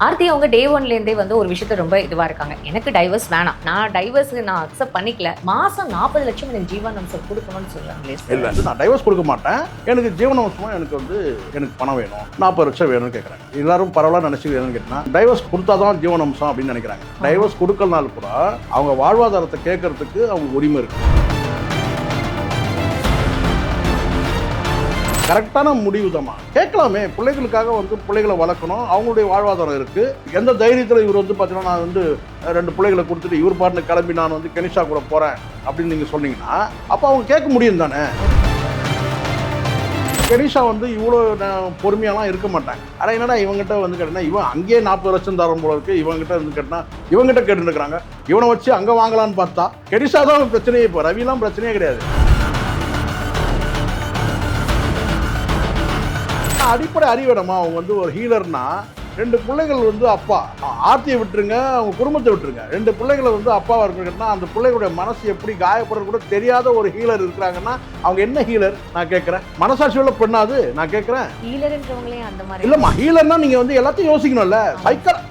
ஆர்த்தி அவங்க டே ஒன்லேருந்தே வந்து ஒரு விஷயத்த ரொம்ப இதுவாக இருக்காங்க. எனக்கு டைவர்ஸ் வேணாம், நான் அக்செப்ட் பண்ணிக்கல, மாதம் 40 லட்சம் எனக்கு ஜீவனாம்சம் கொடுக்கணும்னு சொல்கிறாங்களே. இல்லை, நான் டைவர்ஸ் கொடுக்க மாட்டேன், எனக்கு ஜீவனாம்சமாக எனக்கு பணம் வேணும், 40 லட்சம் வேணும்னு கேட்குறாங்க. எல்லாரும் பரவாயில்ல நினச்சிக்கிறேன்னு கேட்டால் டைவர்ஸ் கொடுத்தா தான் ஜீவனாம்சம் அப்படின்னு நினைக்கிறாங்க. டைவர்ஸ் கொடுக்கலனாலும் கூட அவங்க வாழ்வாதாரத்தை கேட்கறதுக்கு அவங்களுக்கு உரிமை இருக்குது. கரெக்டான முடிவு தான் கேட்கலாமே. பிள்ளைகளுக்காக பிள்ளைகளை வளர்க்கணும், அவங்களுடைய வாழ்வாதாரம் இருக்குது. எந்த தைரியத்தில் இவர் பார்த்தீங்கன்னா நான் 2 பிள்ளைகளை கொடுத்துட்டு இவர் பாட்டுன்னு கிளம்பி நான் கெனிஷா கூட போகிறேன் அப்படின்னு நீங்கள் சொன்னீங்கன்னா அப்போ அவங்க கேட்க முடியும் தானே. கெனிஷா இவ்வளோ பொறுமையாலாம் இருக்க மாட்டாங்க. ஆனால் என்னடா இவங்ககிட்ட கேட்டேன்னா இவன் அங்கேயே 40 லட்சம் தரம் போல இருக்குது, இவங்ககிட்ட கேட்டால் இவங்ககிட்ட கேட்டுருக்கிறாங்க. இவனை வச்சு அங்கே வாங்கலான்னு பார்த்தா கெனிஷா தான் பிரச்சனையே. இப்போ ரவிலாம் பிரச்சனையே கிடையாது. அடிப்படை அறிவிடமா அவங்க ஒரு ஹீலர்னா 2 பிள்ளைகள் அப்பா ஆர்த்தியை விட்டுருங்க, அவங்க குடும்பத்தை விட்டுருங்க, 2 பிள்ளைகளை அப்பாவா இருக்கிறாங்கன்னா அந்த பிள்ளைகளுடைய மனசு எப்படி காயப்படுறது கூட தெரியாத ஒரு ஹீலர் இருக்கிறாங்கன்னா அவங்க என்ன ஹீலர் நான் கேட்குறேன். மனசாட்சியுள்ள பெண்ணாது நான் கேட்குறேன். இல்லம்மா, ஹீலர்னா நீங்க எல்லாத்தையும் யோசிக்கணும்ல.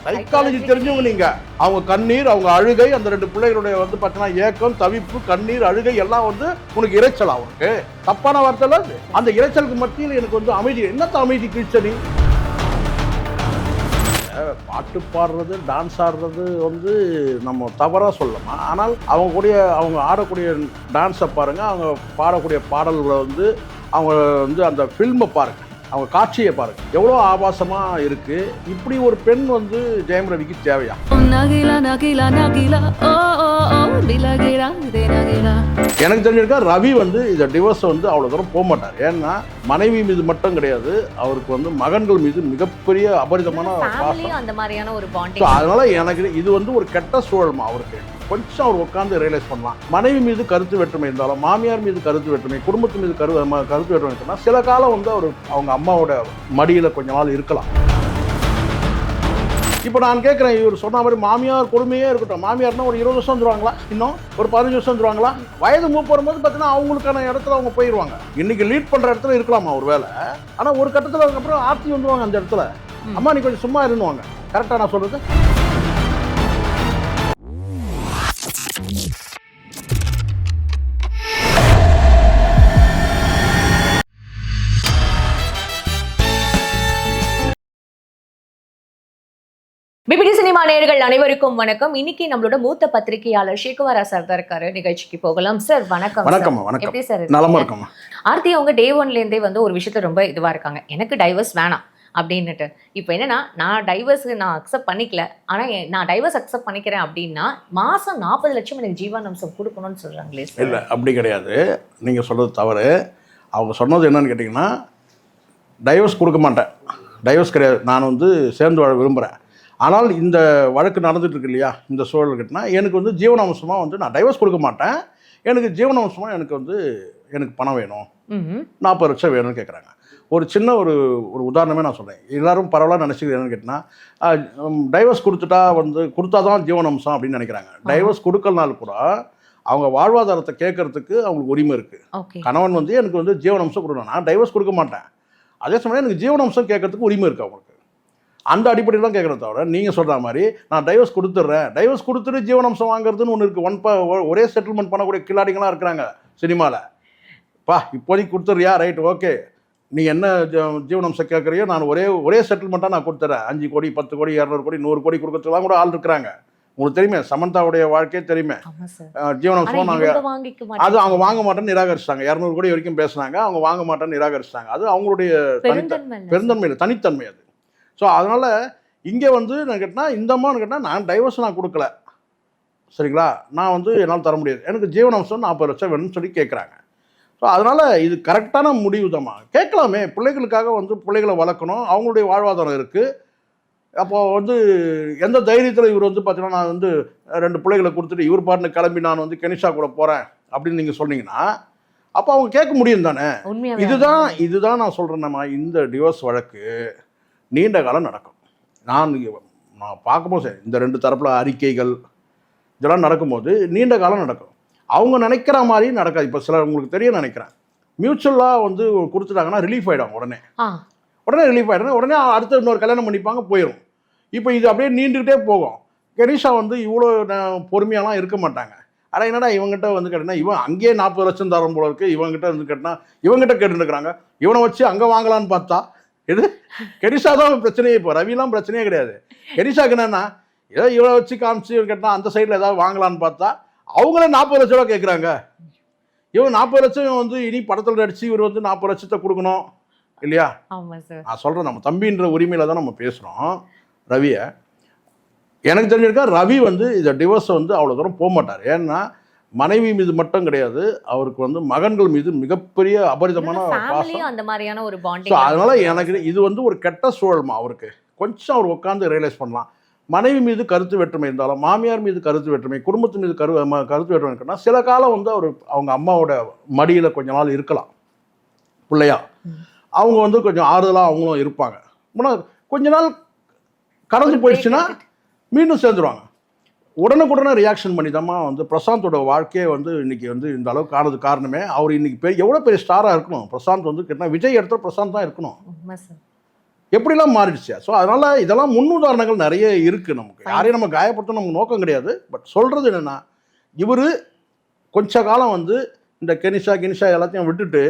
சைக்காலஜி தெரிஞ்சவங்க நீங்க. அவங்க கண்ணீர், அவங்க அழுகை, அந்த 2 பிள்ளைகளுடைய பார்த்தீங்கன்னா ஏக்கம், தவிப்பு, கண்ணீர், அழுகை எல்லாம் உனக்கு இறைச்சலா? உனக்கு தப்பான வார்த்தை. அந்த இறைச்சலுக்கு மத்தியில் எனக்கு அமைதி, என்னத்த அமைதி கிழிச்ச நீ? பாட்டு பாடுறது, டான்ஸ் ஆடுறது நம்ம தவறாக சொல்லலாம். ஆனால் அவங்க ஆடக்கூடிய டான்ஸை பாருங்கள், அவங்க பாடக்கூடிய பாடல்களை அவங்க அந்த ஃபில்மை பாருங்கள், அவங்க காட்சியை பாருங்க, எவ்வளோ ஆபாசமாக இருக்கு. இப்படி ஒரு பெண் ஜெயம் ரவிக்கு தேவையா? எனக்கு தெரிஞ்சிருக்கா ரவி இந்த டிவோர்ஸ் அவ்வளோ தூரம் போக மாட்டார். ஏன்னா மனைவி மீது மட்டும் கிடையாது, அவருக்கு மகன்கள் மீது மிகப்பெரிய அபரிதமான அதனால எனக்கு இது ஒரு கெட்ட சூழல்மா. அவருக்கு கொஞ்சம் அவர் உட்காந்து ரியலைஸ் பண்ணலாம். மனைவி மீது கருத்து வேற்றுமை இருந்தாலும், மாமியார் மீது கருத்து வேற்றுமை, குடும்பத்து மீது கருத்து வேற்றுமை இருக்குன்னா சில காலம் அவங்க அம்மாவோட மடியில் கொஞ்ச நாள் இருக்கலாம். இப்போ நான் கேட்குறேன், இவர் சொன்ன மாதிரி மாமியார் கொடுமையே இருக்கட்டும், மாமியார்னா ஒரு 20 வருஷம் வந்துருவாங்களா, இன்னும் ஒரு 15 வருஷம் வந்துருவாங்களா? வயது மூப்பு வரும்போது பார்த்தீங்கன்னா அவங்களுக்கான இடத்துல அவங்க போயிடுவாங்க. இன்னைக்கு லீட் பண்ணுற இடத்துல இருக்கலாமா ஒரு வேலை, ஆனால் ஒரு கட்டத்தில் அதுக்கப்புறம் ஆர்த்தி வந்துடுவாங்க அந்த இடத்துல. அம்மா நீ கொஞ்சம் சும்மா இருந்துவாங்க. கரெக்டாக நான் சொல்கிறது? பிபிடி சினிமா நேயர்கள் அனைவருக்கும் வணக்கம். இன்னைக்கு நம்மளோட மூத்த பத்திரிகையாளர் ஷேகுவாரா சார் தான் இருக்காரு. நிகழ்ச்சிக்கு போகலாம். சார் வணக்கம். வணக்கம். எப்படி சார்? நலமா இருக்கோம். ஆர்த்தி அவங்க டே ஒன்லேருந்தே ஒரு விஷயத்த ரொம்ப இதுவா இருக்காங்க. எனக்கு டைவர்ஸ் வேணாம் அப்படின்னுட்டு. இப்போ என்னன்னா, நான் அக்செப்ட் பண்ணிக்கல, ஆனால் நான் டைவர்ஸ் அக்செப்ட் பண்ணிக்கிறேன் அப்படின்னா மாதம் 40 லட்சம் எனக்கு ஜீவனாம்சம் கொடுக்கணும்னு சொல்கிறாங்களே. இல்லை, அப்படி கிடையாது. நீங்கள் சொல்கிறது தவறு. அவங்க சொன்னது என்னன்னு கேட்டிங்கன்னா, டைவர்ஸ் கொடுக்க மாட்டேன், டைவர்ஸ் கிடையாது, நான் சேர்ந்து வாழ விரும்புகிறேன். ஆனால் இந்த வழக்கு நடந்துட்டு இருக்கு இல்லையா, இந்த சூழல் கிட்டனா எனக்கு ஜீவனாம்சமாக நான் டைவர்ஸ் கொடுக்க மாட்டேன், எனக்கு ஜீவனாம்சமாக எனக்கு பணம் வேணும், 40 லட்சம் வேணும்னு கேட்குறாங்க. ஒரு சின்ன ஒரு உதாரணமே நான் சொல்கிறேன். எல்லோரும் பரவாயில்ல நினச்சிக்கிறேன்னு கேட்டால் டைவர்ஸ் கொடுத்தா தான் ஜீவனாம்சம் அப்படின்னு நினைக்கிறாங்க. டைவர்ஸ் கொடுக்கலனாலும் கூட அவங்க வாழ்வாதாரத்தை கேட்கறதுக்கு அவங்களுக்கு உரிமை இருக்குது. கணவன் எனக்கு ஜீவனாம்சம் கொடுக்கணும், நான் டைவர்ஸ் கொடுக்க மாட்டேன், அதே சமயம் எனக்கு ஜீவனாம்சம் கேட்கறதுக்கு உரிமை இருக்குது அவங்களுக்கு. அந்த அடிப்படையில் தான் கேட்குறத தவிர நீங்கள் சொல்கிற மாதிரி நான் டைவர்ஸ் கொடுத்துட்றேன், டைவர்ஸ் கொடுத்துட்டு ஜீவனாம்சம் வாங்குறதுன்னு ஒன்று இருக்குது. ஒரே செட்டில்மெண்ட் பண்ணக்கூடிய கில்லாடிங்களாம் இருக்கிறாங்க சினிமாவில். இப்போதைக்கு கொடுத்துட்றியா, ரைட், ஓகே, நீ என்ன ஜீவனாம்சம் கேட்குறியோ நான் ஒரே செட்டில்மெண்ட்டாக நான் கொடுத்துட்றேன், 5 கோடி 10 கோடி 200 கோடி 100 கோடி கொடுக்கறதுலாம் கூட ஆள் இருக்கிறாங்க. உங்களுக்கு தெரியுமே, சமந்தாவுடைய வாழ்க்கையே தெரியுமே. ஜீவனாம்சம் நாங்கள் அது அவங்க வாங்க மாட்டேன்னு நிராகரிச்சிட்டாங்க. 200 கோடி வரைக்கும் பேசுனாங்க, அவங்க வாங்க மாட்டேன்னு நிராகரிச்சிட்டாங்க. அது அவங்களுடைய பெருந்தன்மையில் தனித்தன்மை அது. ஸோ அதனால் இங்கே நான் கேட்டால் இந்த அம்மான்னு கேட்டால் நான் டைவர்ஸ் நான் கொடுக்கல, சரிங்களா, நான் என்னால் தர முடியாது, எனக்கு ஜீவனாம்சம் 40 லட்சம் வேணும்னு சொல்லி கேட்குறாங்க. ஸோ அதனால் இது கரெக்டான முடிவு தான். கேட்கலாமே. பிள்ளைகளுக்காக பிள்ளைகளை வளர்க்கணும், அவங்களுடைய வாழ்வாதாரம் இருக்குது. அப்போது எந்த தைரியத்தில் இவர் பார்த்தீங்கன்னா நான் 2 பிள்ளைகளை கொடுத்துட்டு இவர் பாட்டுன்னு கிளம்பி நான் கெனிஷா கூட போகிறேன் அப்படின்னு நீங்கள் சொன்னீங்கன்னா அப்போ அவங்க கேட்க முடியும் தானே. இதுதான் நான் சொல்கிறேன். நம்ம இந்த டிவோர்ஸ் வழக்கு நீண்ட காலம் நடக்கும். நான் பார்க்கும்போது சரி, இந்த 2 தரப்பில் அறிக்கைகள் இதெல்லாம் நடக்கும்போது நீண்ட காலம் நடக்கும். அவங்க நினைக்கிற மாதிரி நடக்காது. இப்போ சில உங்களுக்கு தெரிய நினைக்கிறேன், மியூச்சுவலாக கொடுத்துட்டாங்கன்னா ரிலீஃப் ஆகிடும், உடனே ரிலீஃப் ஆகிடும், உடனே அடுத்த இன்னொரு கல்யாணம் பண்ணிப்பாங்க, போயிடும். இப்போ இது அப்படியே நீண்டுக்கிட்டே போகும். கெனிஷா வந்து இவ்வளோ பொறுமையாலாம் இருக்க மாட்டாங்க. ஆனால் என்னடா இவங்ககிட்ட வந்து கேட்டினா இவன் அங்கேயே 40 லட்சம் தரம் போல இருக்குது, இவங்ககிட்ட வந்து கேட்டினா இவங்ககிட்ட கேட்டுருக்குறாங்க. இவனை வச்சு அங்கே வாங்கலான்னு பார்த்தா இது கெனிஷா தான் பிரச்சனையே. இப்போ ரவிலாம் பிரச்சனையே கிடையாது. கெனிஷாக்கு என்னென்னா ஏதோ இவனை வச்சு காமிச்சு கேட்டால் அந்த சைடில் ஏதாவது வாங்கலான்னு பார்த்தா அவங்களே 40 லட்ச ரூபா கேட்குறாங்க. இவன் 40 லட்சம் வந்து இனி படத்தில் நடிச்சு இவர் வந்து 40 லட்சத்தை கொடுக்கணும் இல்லையா? ஆமாம் சார். நான் சொல்கிறேன், நம்ம தம்பின்ற உரிமையில் தான் நம்ம பேசுகிறோம் ரவியை. எனக்கு தெரிஞ்சிருக்கா ரவி வந்து இந்த டிவோர்ஸை வந்து அவ்வளோ தூரம் போக மாட்டார். ஏன்னா மனைவி மீது மட்டும் கிடையாது, அவருக்கு வந்து மகன்கள் மீது மிகப்பெரிய அபரிதமான பாசம். அந்த மாதிரியான ஒரு ஸோ பாண்டிங். அதனால எனக்கு இது வந்து ஒரு கெட்ட சூழல்மா. அவருக்கு கொஞ்சம் அவர் உட்காந்து ரியலைஸ் பண்ணலாம். மனைவி மீது கருத்து வேற்றுமை இருந்தாலும், மாமியார் மீது கருத்து வேற்றுமை, குடும்பத்து மீது கருத்து வேற்றுமை இருக்குன்னா சில காலம் வந்து அவர் அவங்க அம்மாவோட மடியில் கொஞ்ச நாள் இருக்கலாம் பிள்ளையா. அவங்க வந்து கொஞ்சம் ஆறுதலாக அவங்களும் இருப்பாங்க. ஆனால் கொஞ்ச நாள் கடந்து போயிடுச்சுன்னா மீண்டும் சேர்ந்துருவாங்க. உடனுக்குடனே ரியாக்ஷன் பண்ணி தாம்மா வந்து பிரசாந்தோட வாழ்க்கையை வந்து இன்னைக்கு வந்து இந்த அளவுக்கு ஆனது காரணமே அவர் இன்னைக்கு எவ்வளோ பெரிய ஸ்டாராக இருக்கணும். பிரசாந்த் வந்து கேட்டால் விஜய் இடத்துல பிரசாந்த் தான் இருக்கணும். எப்படிலாம் மாறிடுச்சு. ஸோ அதனால் இதெல்லாம் முன்னுதாரணங்கள் நிறைய இருக்குது. நமக்கு யாரையும் நம்ம காயப்படுத்த நமக்கு நோக்கம் கிடையாது. பட் சொல்கிறது என்னென்னா இவர் கொஞ்ச காலம் வந்து இந்த கெனிஷா எல்லாத்தையும் விட்டுட்டு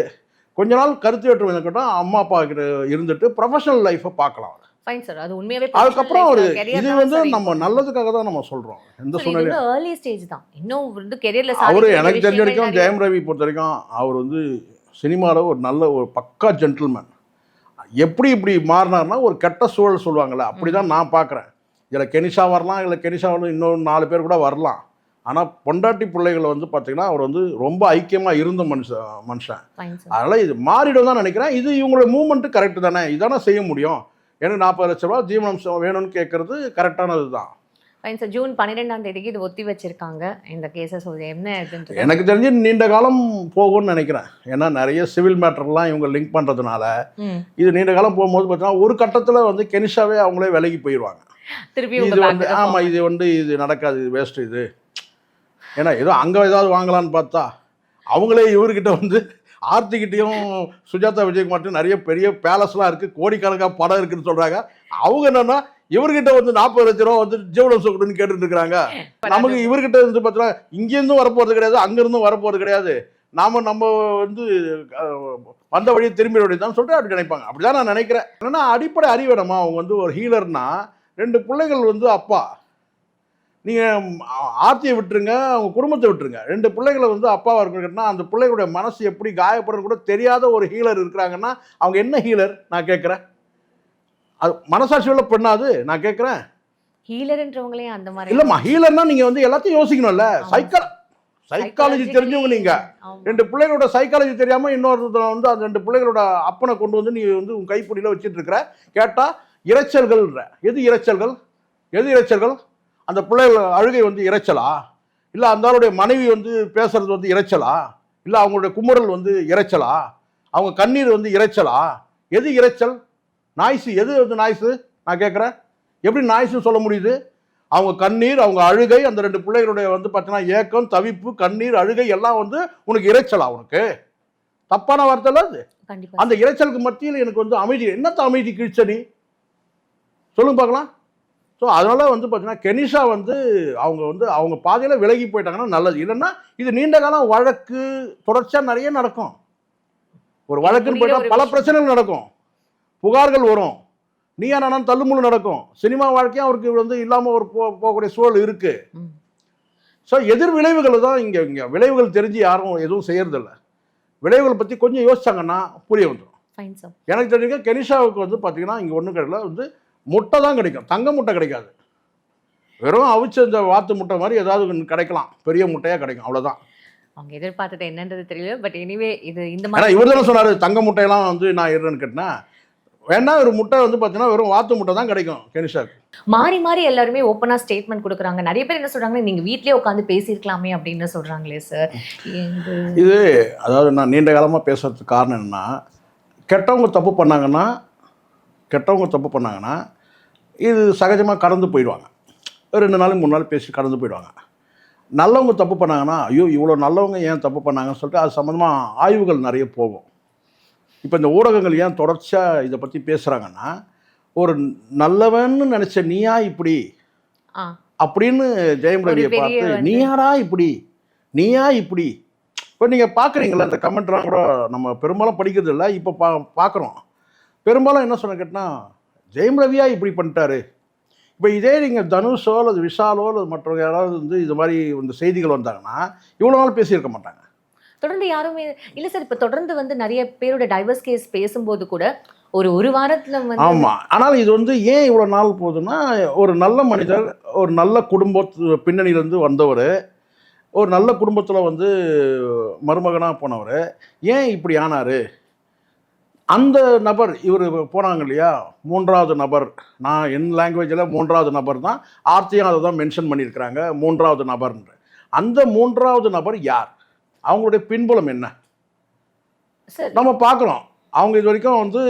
கொஞ்ச நாள் கருத்து வேற்றுமை கேட்டால் அம்மா அப்பா கிட்ட இருந்துட்டு ப்ரொஃபஷனல் லைஃப்பை பார்க்கலாம். Fine sir. அது உண்மையாவே அதுக்கப்புறம் ஒரு இது வந்து நம்ம நல்லதுக்காக தான் நம்ம சொல்கிறோம். எந்த சூழ்நிலை ஏர்லி ஸ்டேஜ் தான். இன்னும் வந்து கெரியர்ல அவர் எனக்கு தெரிஞ்ச வரைக்கும் ஜெயம் ரவி பொறுத்த வரைக்கும் அவர் வந்து சினிமாவில் ஒரு நல்ல ஒரு பக்கா ஜென்டில்மேன். எப்படி இப்படி மாறினார்னா ஒரு கெட்ட சூழல் சொல்லுவாங்கள்ல, அப்படி தான் நான் பார்க்குறேன். இதில் கெனிஷா வரலாம், இல்லை கெனிஷா வந்து இன்னொரு 4 பேர் கூட வரலாம். ஆனால் பொண்டாட்டி பிள்ளைகளை வந்து பார்த்தீங்கன்னா அவர் வந்து ரொம்ப ஐக்கியமாக இருந்த மனுஷன். அதனால் இது மாறிடும் தான் நினைக்கிறேன். இது இவங்களோட மூவ்மெண்ட்டு கரெக்டு தானே, இதானே செய்ய முடியும். எனக்கு 40 லட்ச ரூபா ஜீவனம் வேணும்னு கேட்கறது கரெக்டானது தான். Fine sir. ஜூன் 12ஆம் தேதிக்கு இது ஒத்தி வச்சிருக்காங்க இந்த கேஸஸ். என்ன எனக்கு தெரிஞ்சு நீண்ட காலம் போகும்னு நினைக்கிறேன். ஏன்னா நிறைய சிவில் மேட்டர்லாம் இவங்க லிங்க் பண்ணுறதுனால இது நீண்ட காலம் போகும்போது பார்த்தீங்கன்னா ஒரு கட்டத்தில் வந்து கெனிஷாவே அவங்களே விலகி போயிடுவாங்க. இது வந்து ஆமாம் இது வந்து இது நடக்காது, இது வேஸ்ட்டு இது. ஏன்னா ஏதோ அங்கே ஏதாவது வாங்கலான்னு பார்த்தா அவங்களே இவர்கிட்ட வந்து ஆர்த்திக்கிட்டையும் சுஜாதா விஜயகுமார்ட்டையும் நிறைய பெரிய பேலஸ்லாம் இருக்குது, கோடிக்கணக்காக படம் இருக்குதுன்னு சொல்கிறாங்க. அவங்க என்னென்னா இவர்கிட்ட வந்து 40 லட்ச ரூபா வந்து ஜீவனம் கொடுன்னு கேட்டுட்டு இருக்கிறாங்க. நமக்கு இவர்கிட்ட வந்து பார்த்தீங்கன்னா இங்கேருந்தும் வரப்போகிறது கிடையாது, அங்கேருந்தும் வரப்போகிறது கிடையாது, நம்ம வந்து வந்த வழியை திரும்பி வழிதான் சொல்லிட்டு அப்படி நினைப்பாங்க. அப்படி தான் நான் நினைக்கிறேன். ஏன்னா அடிப்படை அறிவிடமா அவங்க வந்து ஒரு ஹீலர்னா 2 பிள்ளைகள் வந்து அப்பா நீங்கள் ஆர்த்தியை விட்டுருங்க, அவங்க குடும்பத்தை விட்டுருங்க, 2 பிள்ளைகளை வந்து அப்பாவாக இருக்கணும்னா அந்த பிள்ளைகளுடைய மனசு எப்படி காயப்படுறது கூட தெரியாத ஒரு ஹீலர் இருக்கிறாங்கன்னா அவங்க என்ன ஹீலர் நான் கேட்குறேன். அது மனசாட்சியுள்ள பெண்ணாது நான் கேட்குறேன். ஹீலர்ன்றவங்களே அந்த மாதிரி இல்லைம்மா. ஹீலர்னா நீங்கள் வந்து எல்லாத்தையும் யோசிக்கணும்ல. சைக்காலஜி தெரிஞ்சவங்க நீங்கள். 2 பிள்ளைகளோட சைக்காலஜி தெரியாமல் இன்னொருத்தர் வந்து அந்த 2 பிள்ளைகளோட அப்பனை கொண்டு வந்து நீ வந்து உன் கைப்பிடியில் வச்சுட்டு இருக்கிற. கேட்டால் இறைச்சல்கள்ன்ற. எது இறைச்சல்கள்? அந்த பிள்ளைகள் அழுகை வந்து இறைச்சலா? இல்லை அந்த ஆளுடைய மனைவி வந்து பேசுறது வந்து இறைச்சலா? இல்லை அவங்களுடைய குமுறல் வந்து இறைச்சலா? அவங்க கண்ணீர் வந்து இறைச்சலா? எது இறைச்சல்? நாய்ஸு எது வந்து நாய்ஸு நான் கேட்குறேன். எப்படி நாய்ஸுன்னு சொல்ல முடியுது? அவங்க கண்ணீர், அவங்க அழுகை, அந்த 2 பிள்ளைகளுடைய வந்து பார்த்தீங்கன்னா ஏக்கம், தவிப்பு, கண்ணீர், அழுகை எல்லாம் வந்து உனக்கு இறைச்சலா? உனக்கு தப்பான வார்த்தை இல்லை அது. அந்த இறைச்சலுக்கு மத்தியில் எனக்கு வந்து அமைதி. என்னத்த அமைதி கிழிச்ச நீ சொல்லுங்க பார்க்கலாம். ஸோ அதனால் வந்து பார்த்தீங்கன்னா கெனிஷா வந்து அவங்க பாதையில் விலகி போயிட்டாங்கன்னா நல்லது. இல்லைன்னா இது நீண்ட காலம் வழக்கு தொடர்ச்சியாக நிறைய நடக்கும். ஒரு வழக்குன்னு போயிட்டால் பல பிரச்சனைகள் நடக்கும், புகார்கள் வரும், நீயா நானும் தள்ளுமுள்ளு நடக்கும். சினிமா வாழ்க்கையும் அவருக்கு வந்து இல்லாமல் ஒரு போகக்கூடிய சூழல் இருக்குது. ஸோ எதிர் விளைவுகள் தான் இங்கே விளைவுகள் தெரிஞ்சு யாரும் எதுவும் செய்யறதில்ல. விளைவுகளை பற்றி கொஞ்சம் யோசிச்சாங்கன்னா புரிய வந்துடும். எனக்கு தெரிஞ்சுக்க கெனிஷாவுக்கு வந்து பார்த்தீங்கன்னா இங்கே ஒன்றும் கிடையாது, வந்து முட்டை தான் கிடைக்கும், தங்க முட்டை கிடைக்காது. வெறும் அவிச்ச இந்த வாத்து முட்டை மாதிரி ஏதாவது கிடைக்கலாம், பெரிய முட்டையாக கிடைக்கும், அவ்வளோதான். அவங்க எதிர்பார்த்தது என்னன்றது தெரியல. பட் எனிவே இது இந்த மாதிரி இவர் தானே சொன்னார் தங்க முட்டையெல்லாம் வந்து நான் இருன்னு கேட்டேன். வேணா ஒரு முட்டை வந்து பார்த்தீங்கன்னா வெறும் வாத்து முட்டை தான் கிடைக்கும் கெனிஷாவுக்கு. மாறி எல்லாருமே ஓப்பனாக ஸ்டேட்மெண்ட் கொடுக்குறாங்க. நிறைய பேர் என்ன சொல்கிறாங்க, நீங்கள் வீட்லேயே உட்காந்து பேசியிருக்கலாமே அப்படின்னு சொல்கிறாங்களே சார். இது அதாவது நான் நீண்ட காலமாக பேசுறதுக்கு காரணம் என்னென்னா, கெட்டவங்க தப்பு பண்ணாங்கன்னா இது சகஜமாக கடந்து போயிடுவாங்க. 2 நாள் 3 நாள் பேசி கடந்து போயிடுவாங்க. நல்லவங்க தப்பு பண்ணாங்கன்னா ஐயோ இவ்வளோ நல்லவங்க ஏன் தப்பு பண்ணாங்கன்னு சொல்லிட்டு அது சம்மந்தமாக ஆய்வுகள் நிறைய போகும். இப்போ இந்த ஊடகங்கள் ஏன் தொடர்ச்சியாக இதை பற்றி பேசுகிறாங்கன்னா, ஒரு நல்லவன்னு நினச்ச நீயா இப்படி ஆ அப்படின்னு ஜெயம் ரவியை பெரிய பார்த்து வந்து நீயாடா இப்படி நீயா இப்படி. இப்போ நீங்கள் பார்க்குறீங்களா இந்த கமெண்ட்லாம் கூட நம்ம பெரும்பாலும் படிக்கிறது இல்லை, இப்போ பார்க்குறோம். பெரும்பாலும் என்ன சொன்ன கேட்டால் ஜெயம் ரவியா இப்படி பண்ணிட்டாரு. இப்போ இதே நீங்கள் தனுஷோ அல்லது விஷாலோ அல்லது மற்றவங்க யாராவது வந்து இது மாதிரி இந்த செய்திகள் வந்தாங்கன்னா இவ்வளோ நாள் பேசியிருக்க மாட்டாங்க. தொடர்ந்து யாருமே இல்ல சார். இப்ப தொடர்ந்து வந்து நிறைய பேரோட டைவர்ஸ் கேஸ் பேசும்போது கூட ஒரு வாரத்துல வந்து ஆமாம். ஆனால் இது வந்து ஏன் இவ்வளோ நாள் போகுதுன்னா, ஒரு நல்ல மனிதர், ஒரு நல்ல குடும்பத்து பின்னணியிலேருந்து வந்தவர், ஒரு நல்ல குடும்பத்தில் வந்து மருமகனாக போனவர் ஏன் இப்படி ஆனார்? அந்த நபர் இவர் போனாங்க இல்லையா, மூன்றாவது நபர், நான் என் லாங்குவேஜில் மூன்றாவது நபர் தான், ஆர்த்தியும் அதை தான் மென்ஷன் பண்ணியிருக்கிறாங்க மூன்றாவது நபர்ன்ற. அந்த மூன்றாவது நபர் யார்? அவங்களுடைய பின்புலம் என்ன? சார் நம்ம பார்க்குறோம். அவங்க இது வரைக்கும் வந்து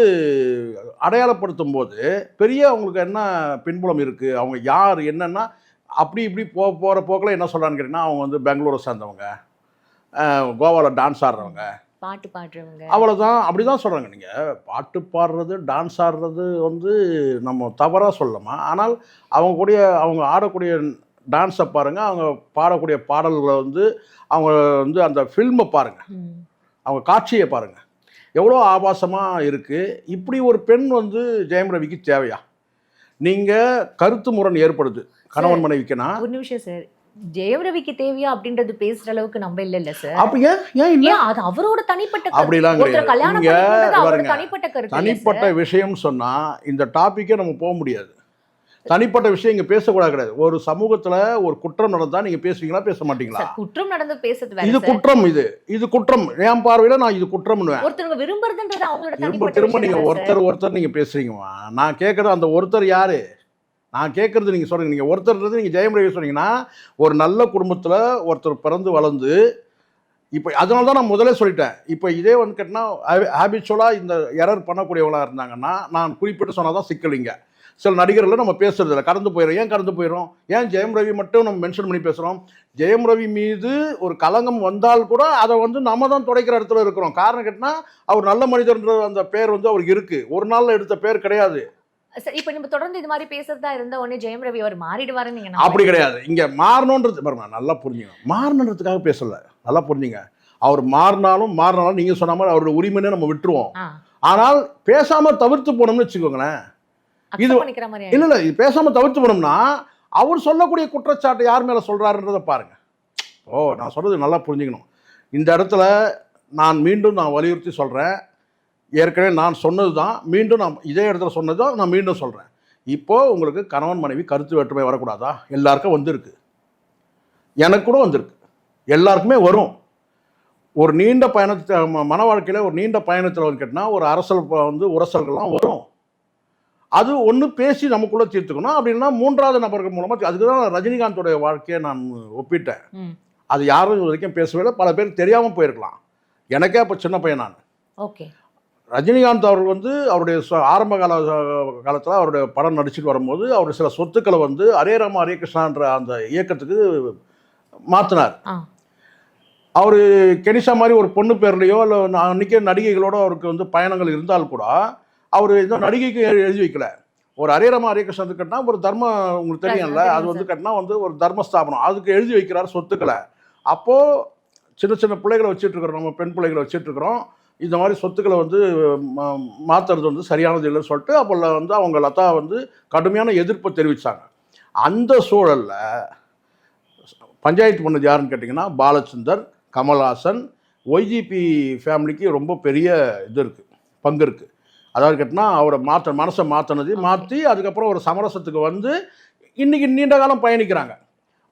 அடையாளப்படுத்தும் போது பெரிய அவங்களுக்கு என்ன பின்புலம் இருக்குது, அவங்க யார் என்னென்னா அப்படி இப்படி போகிற போக்கில் என்ன சொல்கிறான்னு கேட்டிங்கன்னா, அவங்க வந்து பெங்களூரை சேர்ந்தவங்க, கோவாவில் டான்ஸ் ஆடுறவங்க, பாட்டு பாடுறவங்க, அவ்வளோதான், அப்படி தான் சொல்கிறாங்க. நீங்கள் பாட்டு பாடுறது டான்ஸ் ஆடுறது வந்து நம்ம தவறாக சொல்லலாமா? ஆனால் அவங்க கூடிய அவங்க ஆடக்கூடிய டான்ஸை பாருங்கள், அவங்க பாடக்கூடிய பாடல்களை வந்து அவங்க வந்து அந்த ஃபில்மை பாருங்கள், அவங்க காட்சியை பாருங்கள், எவ்வளோ ஆபாசமாக இருக்குது. இப்படி ஒரு பெண் வந்து ஜெயம் ரவிக்கு தேவையா? நீங்கள் கருத்து முரண் ஏற்படுது கணவன் மனைவிக்குன்னா. ஒரு நிமிஷம் சார், ஜெயம் ரவிக்கு தேவையா அப்படின்றது பேசுற அளவுக்கு நம்ம இல்ல சார். அப்ப ஏன் இல்ல? அது அவரோட தனிப்பட்ட கருத்து. அப்படிலாம் ஒருத்தர் கல்யாணம் இங்க பண்ணிக்கிறது அவரோட பாருங்க, தனிப்பட்ட கருத்து. தனிப்பட்ட விஷயம் சொன்னா இந்த டாபிக்கே நம்ம போக முடியாது. தனிப்பட்ட விஷயம் இங்க பேசக்கூடாது கிடையாது. ஒரு சமூகத்துல ஒரு குற்றம் நடந்தா நீங்க பேசுவீங்களா பேச மாட்டீங்களா? சார், குற்றம் நடந்து பேசுறது வேற இது சார். குற்றம், இது குற்றம். என் பார்வையில நான் இது குற்றம்னுவேன். ஒருத்தவங்க விரும்புறதுன்றது அவங்களோட திரும்ப தனிப்பட்ட திரும்ப நீங்க விஷயம் சார். ஒருத்தர் நீங்க பேசுறீங்கம்மா. நான் கேட்கறது அந்த ஒருத்தர் யாரு? நான் கேட்கறது நீங்க சொல்றீங்க. நீங்க ஒருத்தர்ன்றது நீங்க ஜெயம் ரவி சொன்னீங்கன்னா, ஒரு நல்ல குடும்பத்துல ஒருத்தர் பிறந்து வளர்ந்து, இப்போ அதனால தான் நான் முதலே சொல்லிட்டேன். இப்போ இதே வந்து கேட்டினா ஹேபிச்சுவலாக இந்த எரர் பண்ணக்கூடியவங்களாக இருந்தாங்கன்னா, நான் குறிப்பிட்டு சொன்னால் தான் சிக்கலிங்க. சில நடிகர்களை நம்ம பேசுறது இல்லை, கடந்து போயிடும். ஏன் கடந்து போயிடும்? ஏன் ஜெயம் ரவி மட்டும் நம்ம மென்ஷன் பண்ணி பேசுகிறோம்? ஜெயம் ரவி மீது ஒரு களங்கம் வந்தால் கூட அதை வந்து நம்ம தான் துடைக்கிற இடத்துல இருக்கிறோம். காரணம் கேட்டினா, அவர் நல்ல மனிதர்ன்ற அந்த பேர் வந்து அவருக்கு இருக்குது. ஒரு நாளில் எடுத்த பேர் கிடையாது. சார், இப்ப நம்ம தொடர்ந்து இது மாதிரி பேசுறதா இருந்தா உடனே ஜெயம் ரவி அவர் மாறிடுவாருன்னு நீங்க அப்படி கிடையாது. இங்கே மாறணுன்றது பாருங்க, நல்லா புரிஞ்சுங்க. மாறணுன்றதுக்காக பேசலை, நல்லா புரிஞ்சுங்க. அவர் மாறினாலும் நீங்கள் சொன்ன மாதிரி அவரோட உரிமையை நம்ம விட்டுருவோம். ஆனால் பேசாமல் தவிர்த்து போனோம்னு வச்சுக்கோங்களேன். இது இல்லை, இது பேசாமல் தவிர்த்து போனோம்னா அவர் சொல்லக்கூடிய குற்றச்சாட்டு யார் மேலே சொல்கிறாருன்றதை பாருங்க. நான் சொல்கிறது நல்லா புரிஞ்சுக்கணும். இந்த இடத்துல நான் மீண்டும் வலியுறுத்தி சொல்கிறேன். ஏற்கனவே நான் சொன்னது தான், மீண்டும் நான் இதே இடத்துல சொன்னது தான் நான் மீண்டும் சொல்கிறேன். இப்போது உங்களுக்கு கணவன் மனைவி கருத்து வேற்றுமை வரக்கூடாதா? எல்லாருக்கும் வந்திருக்கு, எனக்கு கூட வந்திருக்கு, எல்லாருக்குமே வரும். ஒரு நீண்ட பயணத்தை மன வாழ்க்கையில் ஒரு நீண்ட பயணத்தில் வந்து கேட்டால் ஒரு அரசல் வந்து உரசல்கள்லாம் வரும். அது ஒன்று பேசி நமக்குள்ளே தீர்த்துக்கணும். அப்படின்னா மூன்றாவது நபர்கள் மூலமாக. அதுக்கு தான் ரஜினிகாந்தோடைய வாழ்க்கையை நான் ஒப்பிட்டேன். அது யாரும் இது வரைக்கும் பேசவே, பல பேர் தெரியாமல் போயிருக்கலாம். எனக்கே அப்போ சின்ன பையன் நான். ஓகே. ரஜினிகாந்த் அவர்கள் வந்து அவருடைய ஆரம்ப காலத்தில் அவருடைய படம் நடிச்சுட்டு வரும்போது அவருடைய சில சொத்துக்களை வந்து ஹரே ராமா ஹரே கிருஷ்ணான்ற அந்த இயக்கத்துக்கு மாற்றினார். அவர் கெனிஷா மாதிரி ஒரு பொண்ணு பேர்லையோ இல்லை அன்றைக்கே நடிகைகளோட அவருக்கு வந்து பயணங்கள் இருந்தால் கூட அவர் இந்த நடிகைக்கு எழுதி வைக்கல. ஒரு ஹரே ராமா ஹரே கிருஷ்ணத்துக்கு கட்டினா ஒரு தர்மம், உங்களுக்கு தெரியும்ல, அது வந்து கட்டினா வந்து ஒரு தர்மஸ்தாபனம், அதுக்கு எழுதி வைக்கிறார் சொத்துக்களை. அப்போது சின்ன சின்ன பிள்ளைகளை வச்சுட்ருக்குறோம், நம்ம பெண் பிள்ளைகளை வச்சுட்ருக்குறோம். இந்த மாதிரி சொத்துக்களை வந்து மாற்றுறது வந்து சரியானது இல்லைன்னு சொல்லிட்டு அப்போ வந்து அவங்க லதா வந்து கடுமையான எதிர்ப்பை தெரிவித்தாங்க. அந்த சூழலில் பஞ்சாயத்து பண்ணது யாருன்னு கேட்டிங்கன்னா பாலச்சந்தர், கமல்ஹாசன், ஒய்ஜிபி ஃபேமிலிக்கு ரொம்ப பெரிய இது இருக்குது, பங்கு இருக்குது. அதாவது கேட்டினா அவரை மனசை மாற்றி அதுக்கப்புறம் ஒரு சமரசத்துக்கு வந்து இன்றைக்கி நீண்ட காலம் பயணிக்கிறாங்க.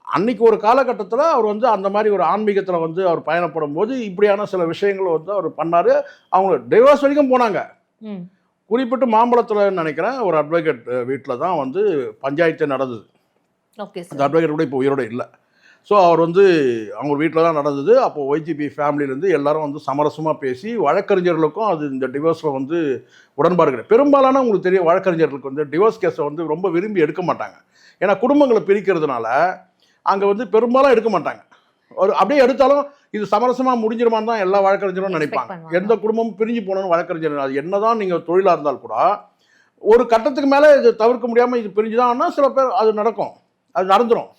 அன்றைக்கி ஒரு காலகட்டத்தில் அவர் வந்து அந்த மாதிரி ஒரு ஆன்மீகத்தில் வந்து அவர் பயணப்படும் போது இப்படியான சில விஷயங்கள் வந்து அவர் பண்ணார். அவங்க டைவர்ஸ் வரைக்கும் போனாங்க. குறிப்பிட்டு மாம்பழத்தில் நினைக்கிறேன் ஒரு அட்வொகேட் வீட்டில் தான் வந்து பஞ்சாயத்தே நடந்தது. அந்த அட்வொகேட் கூட இப்போ உயிரோடு இல்லை. ஸோ அவர் வந்து அவங்க வீட்டில் தான் நடந்தது. அப்போது ஒய்ஜிபி ஃபேமிலியிலேருந்து எல்லாரும் வந்து சமரசமாக பேசி வழக்கறிஞர்களுக்கும் அது இந்த டிவோர்ஸில் வந்து உடன்பாடு கிடையாது. பெரும்பாலான உங்களுக்கு தெரியும், வழக்கறிஞர்களுக்கு வந்து டிவோர்ஸ் கேஸை வந்து ரொம்ப விரும்பி எடுக்க மாட்டாங்க. ஏன்னா குடும்பங்களை பிரிக்கிறதுனால அங்கே வந்து பெரும்பாலும் எடுக்க மாட்டாங்க. ஒரு அப்படியே எடுத்தாலும் இது சமரசமாக முடிஞ்சிருமான்னு தான் எல்லா வழக்கறிஞரும் நினைப்பாங்க. எந்த குடும்பமும் பிரிஞ்சு போகணுன்னு வழக்கறிஞர், அது என்ன தான் நீங்கள் தொழிலாக இருந்தால் கூட ஒரு கட்டத்துக்கு மேலே இது தவிர்க்க முடியாமல் இது பிரிஞ்சுதான்னா சில பேர் அது நடக்கும், அது நடந்துடும்.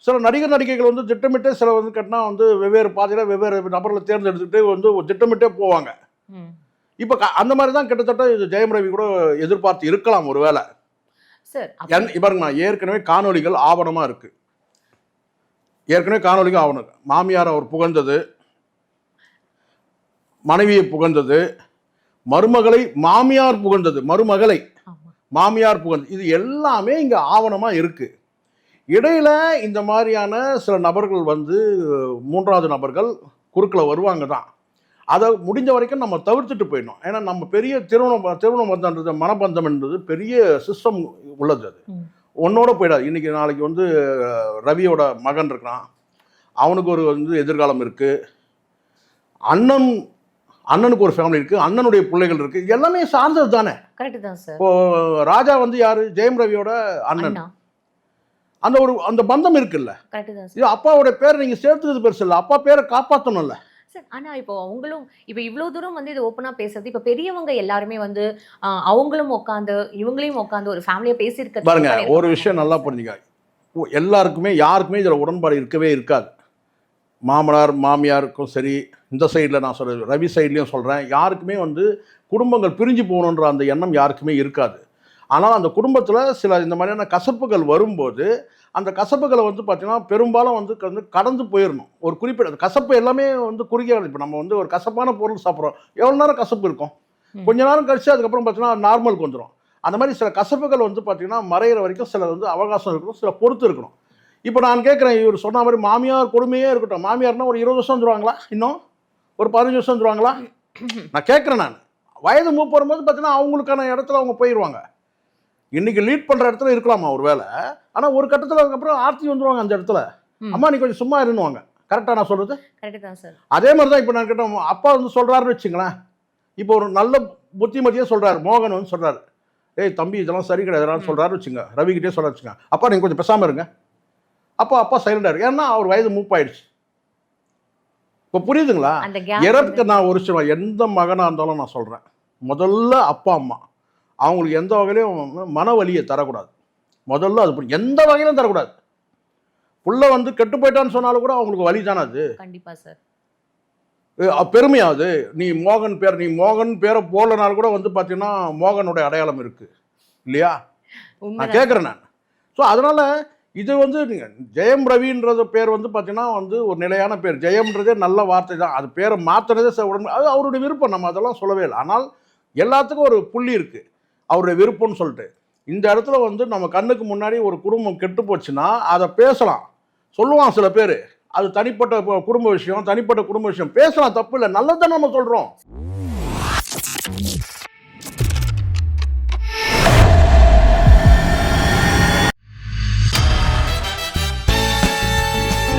சில நடிகர் நடிகைகள் வந்து திட்டமிட்டே சில வந்து கட்டினா வந்து வெவ்வேறு பாதையில் வெவ்வேறு நபர்களை தேர்ந்தெடுத்துக்கிட்டே வந்து திட்டமிட்டே போவாங்க. இப்போ அந்த மாதிரி தான் கிட்டத்தட்ட இது ஜெயம் ரவி கூட எதிர்பார்த்து இருக்கலாம் ஒரு வேளை. சார் பாருங்கம்மா, ஏற்கனவே காணொலிகள் ஆவணமாக இருக்கு. ஏற்கனவே காணொலிகள் ஆவணம். மாமியார் அவர் புகழ்ந்தது, மனைவியை புகழ்ந்தது, மருமகளை மாமியார் புகழ்ந்தது, மருமகளை மாமியார் புகழ்ந்தது, இது எல்லாமே இங்கே ஆவணமாக இருக்கு. இடையில இந்த மாதிரியான சில நபர்கள் வந்து மூன்றாவது நபர்கள் குறுக்கில் வருவாங்க தான். அதை முடிஞ்ச வரைக்கும் நம்ம தவிர்த்துட்டு போயிடணும். ஏன்னா நம்ம பெரிய திருமணம் பந்தம்ன்றது, மனபந்தம் என்பது பெரிய சிஸ்டம் உள்ளது. அது ஒன்னோட போயிடாது. இன்னைக்கு நாளைக்கு வந்து ரவியோட மகன் இருக்கிறான், அவனுக்கு ஒரு வந்து எதிர்காலம் இருக்கு, அண்ணனுக்கு ஒரு ஃபேமிலி இருக்கு, அண்ணனுடைய பிள்ளைகள் இருக்கு, எல்லாமே சார்ந்தது தானே. கரெக்ட் தான் சார். இப்போ ராஜா வந்து யாரு? ஜெயம் ரவியோட அண்ணன். அந்த பந்தம் இருக்குல்ல. கரெக்ட் தான் சார். இது அப்பாவோட பேரை நீங்க சேர்த்துக்கிறது பெருசு இல்லை, அப்பா பேரை காப்பாற்றணும்ல சார். ஆனா இப்போ அவங்களும் இப்போ இவ்வளவு தூரம் வந்து இது ஓப்பனா பேசுறது, இப்போ பெரியவங்க எல்லாருமே வந்து அவங்களும் உட்காந்து இவங்களையும் உட்காந்து ஒரு ஃபேமிலியா பேசியிருக்க பாருங்க. ஒரு விஷயம் நல்லா புரிஞ்சுக்க, எல்லாருக்குமே யாருக்குமே இதில் உடன்பாடு இருக்கவே இருக்காது. மாமனார் மாமியாருக்கும் சரி, இந்த சைடில் நான் சொல்கிறேன், ரவி சைட்லேயும் சொல்கிறேன், யாருக்குமே வந்து குடும்பங்கள் பிரிஞ்சு போகணுன்ற அந்த எண்ணம் யாருக்குமே இருக்காது. ஆனால் அந்த குடும்பத்தில் சில இந்த மாதிரியான கசப்புகள் வரும்போது அந்த கசப்புகளை வந்து பார்த்திங்கன்னா பெரும்பாலும் வந்து கடந்து போயிடணும். ஒரு குறிப்பிட்ட கசப்பு எல்லாமே வந்து குறுகிய, இப்போ நம்ம வந்து ஒரு கசப்பான பொருள் சாப்பிட்றோம், எவ்வளோ நேரம் கசப்பு இருக்கும், கொஞ்ச நேரம் கழிச்சு அதுக்கப்புறம் பார்த்தீங்கன்னா நார்மலுக்கு வந்துடும். அந்த மாதிரி சில கசப்புகள் வந்து பார்த்திங்கன்னா மறைகிற வரைக்கும் சில வந்து அவகாசம் இருக்கணும், சில பொறுத்து இருக்கணும். இப்போ நான் கேட்குறேன், இவர் சொன்ன மாதிரி மாமியார் கொடுமையே இருக்கட்டும், மாமியார்னா ஒரு 20 வருஷம் வந்துருவாங்களா, இன்னும் ஒரு 15 வருஷம் வந்துருவாங்களா? நான் கேட்குறேன். நான் வயது மூப்பு வரும்போது பார்த்தீங்கன்னா அவங்களுக்கான இடத்துல அவங்க போயிடுவாங்க. இன்னைக்கு லீட் பண்ணுற இடத்துல இருக்கலாமா ஒரு வேலை, ஆனால் ஒரு கட்டத்தில் அதுக்கப்புறம் ஆர்த்தி வந்துடுவாங்க அந்த இடத்துல. அம்மா நீ கொஞ்சம் சும்மா இருந்துவாங்க. கரெக்டாக நான் சொல்கிறது? கரெக்ட் தான் சார். அதே மாதிரி தான் இப்போ நான் கேட்டேன், அப்பா வந்து சொல்கிறாருன்னு வச்சுங்களேன், இப்போ ஒரு நல்ல புத்திமதியாக சொல்கிறாரு, மோகன் வந்து சொல்கிறாரு, ஏய் தம்பி இதெல்லாம் சரி கிடையாதுன்னு சொல்கிறாரு வச்சுங்க, ரவிக்கிட்டே சொல்ல வச்சுங்க, அப்பா நீங்கள் கொஞ்சம் பேசாமல் இருங்க. அப்பா சைலண்டாக இருக்கு, ஏன்னா அவர் வயது மூப்பாயிடுச்சு. இப்போ புரியுதுங்களா? இறப்புக்கு நான் ஒரு சில எந்த மகனாக இருந்தாலும் நான் சொல்கிறேன், முதல்ல அப்பா அம்மா அவங்களுக்கு எந்த வகையிலையும் மன வலியை தரக்கூடாது. முதல்ல அது எந்த வகையிலும் தரக்கூடாது. புள்ள வந்து கெட்டு போயிட்டான்னு சொன்னாலும் கூட அவங்களுக்கு வலி தானே அது. கண்டிப்பாக சார். பெருமையாது நீ மோகன் பேரை போடலனாலும் கூட வந்து பார்த்தீங்கன்னா மோகனுடைய அடையாளம் இருக்கு இல்லையா? நான் கேட்குறேன் நான். ஸோ அதனால இது வந்து ஜெயம் ரவின்றது பேர் வந்து பார்த்தீங்கன்னா வந்து ஒரு நிலையான பேர். ஜெயம்ன்றதே நல்ல வார்த்தை தான், அது பேரை மாற்றினதே அது அவருடைய விருப்பம், நம்ம அதெல்லாம் சொல்லவே இல்லை. ஆனால் எல்லாத்துக்கும் ஒரு புள்ளி இருக்குது, அவருடைய விருப்பம்னு சொல்லிட்டு. இந்த இடத்துல வந்து நம்ம கண்ணுக்கு முன்னாடி ஒரு குடும்பம் கெட்டு போச்சுன்னா அதை பேசலாம், சொல்லுவான் சில பேர், அது தனிப்பட்ட குடும்ப விஷயம் பேசலாம், தப்பு இல்லை, நல்லதுதான் நம்ம சொல்கிறோம்.